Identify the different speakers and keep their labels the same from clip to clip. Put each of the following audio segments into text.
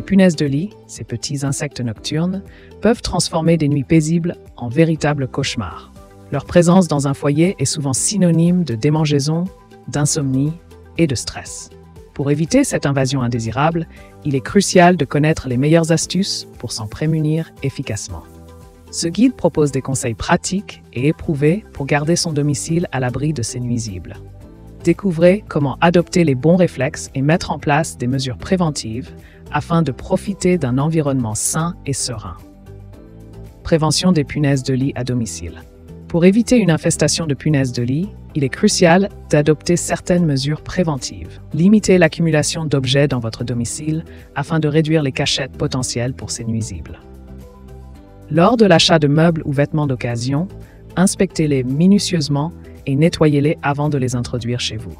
Speaker 1: Les punaises de lit, ces petits insectes nocturnes, peuvent transformer des nuits paisibles en véritables cauchemars. Leur présence dans un foyer est souvent synonyme de démangeaison, d'insomnie et de stress. Pour éviter cette invasion indésirable, il est crucial de connaître les meilleures astuces pour s'en prémunir efficacement. Ce guide propose des conseils pratiques et éprouvés pour garder son domicile à l'abri de ces nuisibles. Découvrez comment adopter les bons réflexes et mettre en place des mesures préventives afin de profiter d'un environnement sain et serein. Prévention des punaises de lit à domicile. Pour éviter une infestation de punaises de lit, il est crucial d'adopter certaines mesures préventives. Limitez l'accumulation d'objets dans votre domicile afin de réduire les cachettes potentielles pour ces nuisibles. Lors de l'achat de meubles ou vêtements d'occasion, inspectez-les minutieusement et nettoyez-les avant de les introduire chez vous.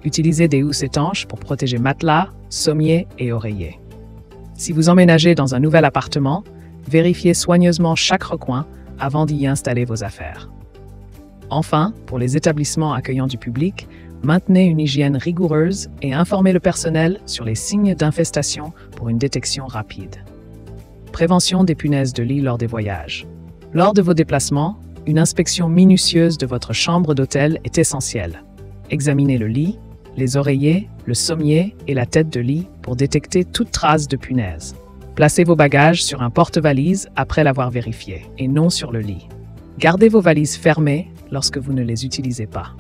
Speaker 1: Utilisez des housses étanches pour protéger matelas, sommiers et oreillers. Si vous emménagez dans un nouvel appartement, vérifiez soigneusement chaque recoin avant d'y installer vos affaires. Enfin, pour les établissements accueillant du public, maintenez une hygiène rigoureuse et informez le personnel sur les signes d'infestation pour une détection rapide. Prévention des punaises de lit lors des voyages. Lors de vos déplacements, une inspection minutieuse de votre chambre d'hôtel est essentielle. Examinez le lit, les oreillers, le sommier et la tête de lit pour détecter toute trace de punaise. Placez vos bagages sur un porte-valise après l'avoir vérifié, et non sur le lit. Gardez vos valises fermées lorsque vous ne les utilisez pas.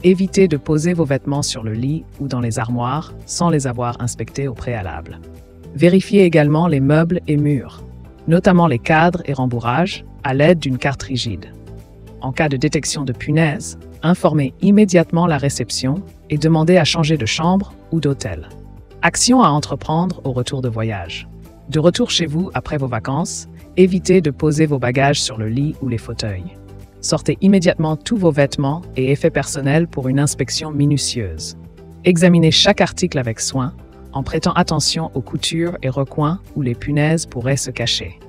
Speaker 1: Évitez de poser vos vêtements sur le lit ou dans les armoires sans les avoir inspectés au préalable. Vérifiez également les meubles et murs, notamment les cadres et rembourrages, à l'aide d'une carte rigide. En cas de détection de punaises, informez immédiatement la réception et demandez à changer de chambre ou d'hôtel. Action à entreprendre au retour de voyage. De retour chez vous après vos vacances, évitez de poser vos bagages sur le lit ou les fauteuils. Sortez immédiatement tous vos vêtements et effets personnels pour une inspection minutieuse. Examinez chaque article avec soin, en prêtant attention aux coutures et recoins où les punaises pourraient se cacher.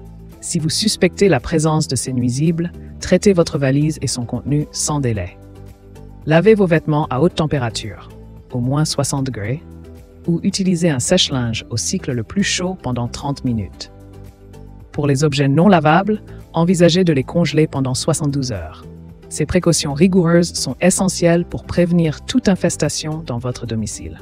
Speaker 1: Si vous suspectez la présence de ces nuisibles, traitez votre valise et son contenu sans délai. Lavez vos vêtements à haute température, au moins 60 degrés, ou utilisez un sèche-linge au cycle le plus chaud pendant 30 minutes. Pour les objets non lavables, envisagez de les congeler pendant 72 heures. Ces précautions rigoureuses sont essentielles pour prévenir toute infestation dans votre domicile.